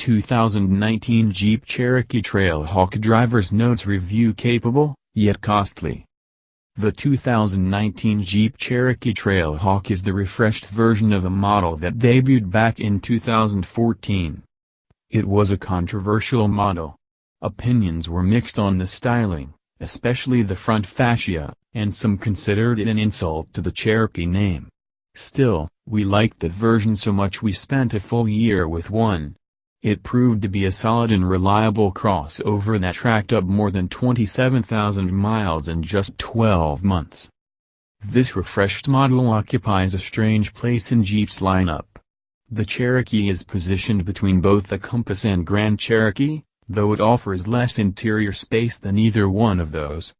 2019 Jeep Cherokee Trailhawk Driver's Notes Review. Capable, yet costly. The 2019 Jeep Cherokee Trailhawk is the refreshed version of a model that debuted back in 2014. It was a controversial model. Opinions were mixed on the styling, especially the front fascia, and some considered it an insult to the Cherokee name. Still, we liked that version so much we spent a full year with one. It proved to be a solid and reliable crossover that tracked up more than 27,000 miles in just 12 months. This refreshed model occupies a strange place in Jeep's lineup. The Cherokee is positioned between both the Compass and Grand Cherokee, though it offers less interior space than either one of those.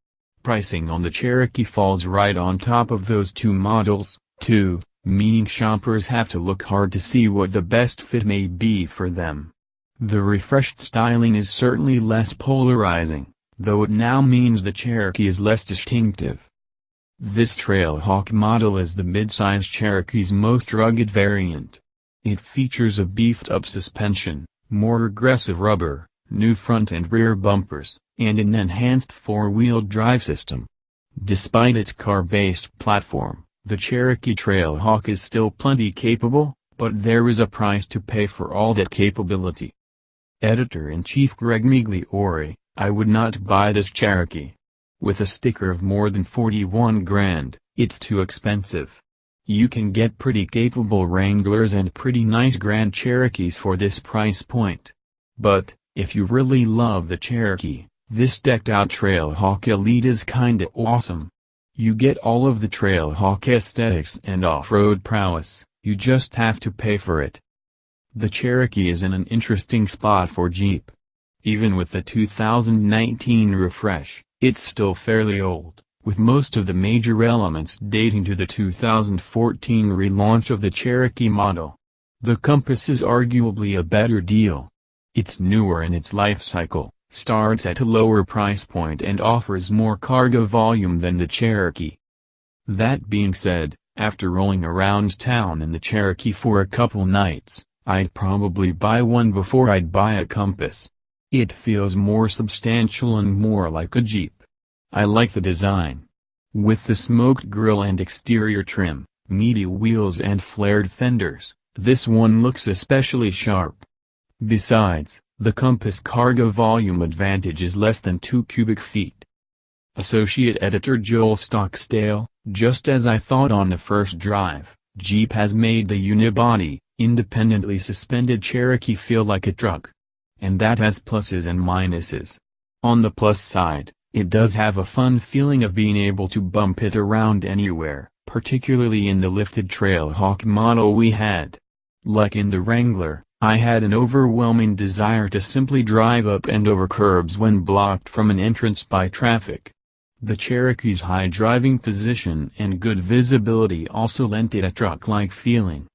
Pricing on the Cherokee falls right on top of those two models, too, meaning shoppers have to look hard to see what the best fit may be for them. The refreshed styling is certainly less polarizing, though it now means the Cherokee is less distinctive. This Trailhawk model is the mid-size Cherokee's most rugged variant. It features a beefed-up suspension, more aggressive rubber, new front and rear bumpers, and an enhanced four-wheel drive system. Despite its car-based platform, the Cherokee Trailhawk is still plenty capable, but there is a price to pay for all that capability. Editor-in-Chief Greg Migliore: I would not buy this Cherokee. With a sticker of more than 41 grand, it's too expensive. You can get pretty capable Wranglers and pretty nice Grand Cherokees for this price point. But, if you really love the Cherokee, this decked-out Trailhawk Elite is kinda awesome. You get all of the Trailhawk aesthetics and off-road prowess, you just have to pay for it. The Cherokee is in an interesting spot for Jeep. Even with the 2019 refresh, it's still fairly old, with most of the major elements dating to the 2014 relaunch of the Cherokee model. The Compass is arguably a better deal. It's newer in its life cycle, starts at a lower price point and offers more cargo volume than the Cherokee. That being said, after rolling around town in the Cherokee for a couple nights, I'd probably buy one before I'd buy a Compass. It feels more substantial and more like a Jeep. I like the design. With the smoked grille and exterior trim, meaty wheels and flared fenders, this one looks especially sharp. Besides, the Compass cargo volume advantage is less than 2 cubic feet. Associate Editor Joel Stockstale: just as I thought on the first drive, Jeep has made the unibody, independently suspended Cherokee feel like a truck. And that has pluses and minuses. On the plus side, it does have a fun feeling of being able to bump it around anywhere, particularly in the lifted Trailhawk model we had. Like in the Wrangler, I had an overwhelming desire to simply drive up and over curbs when blocked from an entrance by traffic. The Cherokee's high driving position and good visibility also lent it a truck-like feeling.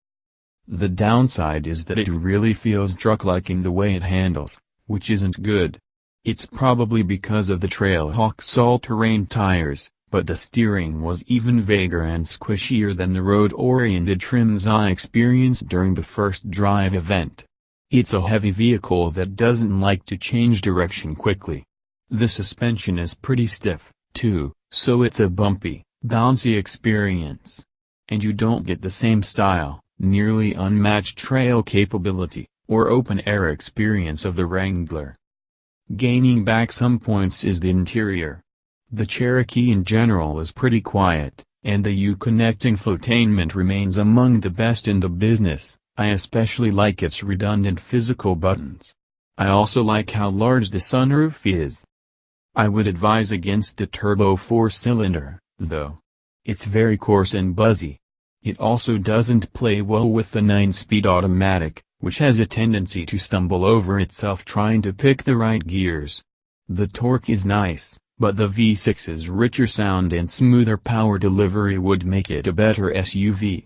The downside is that it really feels truck-like in the way it handles, which isn't good. It's probably because of the Trailhawk's all-terrain tires, but the steering was even vaguer and squishier than the road-oriented trims I experienced during the first drive event. It's a heavy vehicle that doesn't like to change direction quickly. The suspension is pretty stiff, too, so it's a bumpy, bouncy experience. And you don't get the same style, nearly unmatched trail capability, or open-air experience of the Wrangler. Gaining back some points is the interior. The Cherokee in general is pretty quiet, and the U-Connect infotainment remains among the best in the business. I especially like its redundant physical buttons. I also like how large the sunroof is. I would advise against the turbo 4-cylinder, though. It's very coarse and buzzy. It also doesn't play well with the 9-speed automatic, which has a tendency to stumble over itself trying to pick the right gears. The torque is nice, but the V6's richer sound and smoother power delivery would make it a better SUV.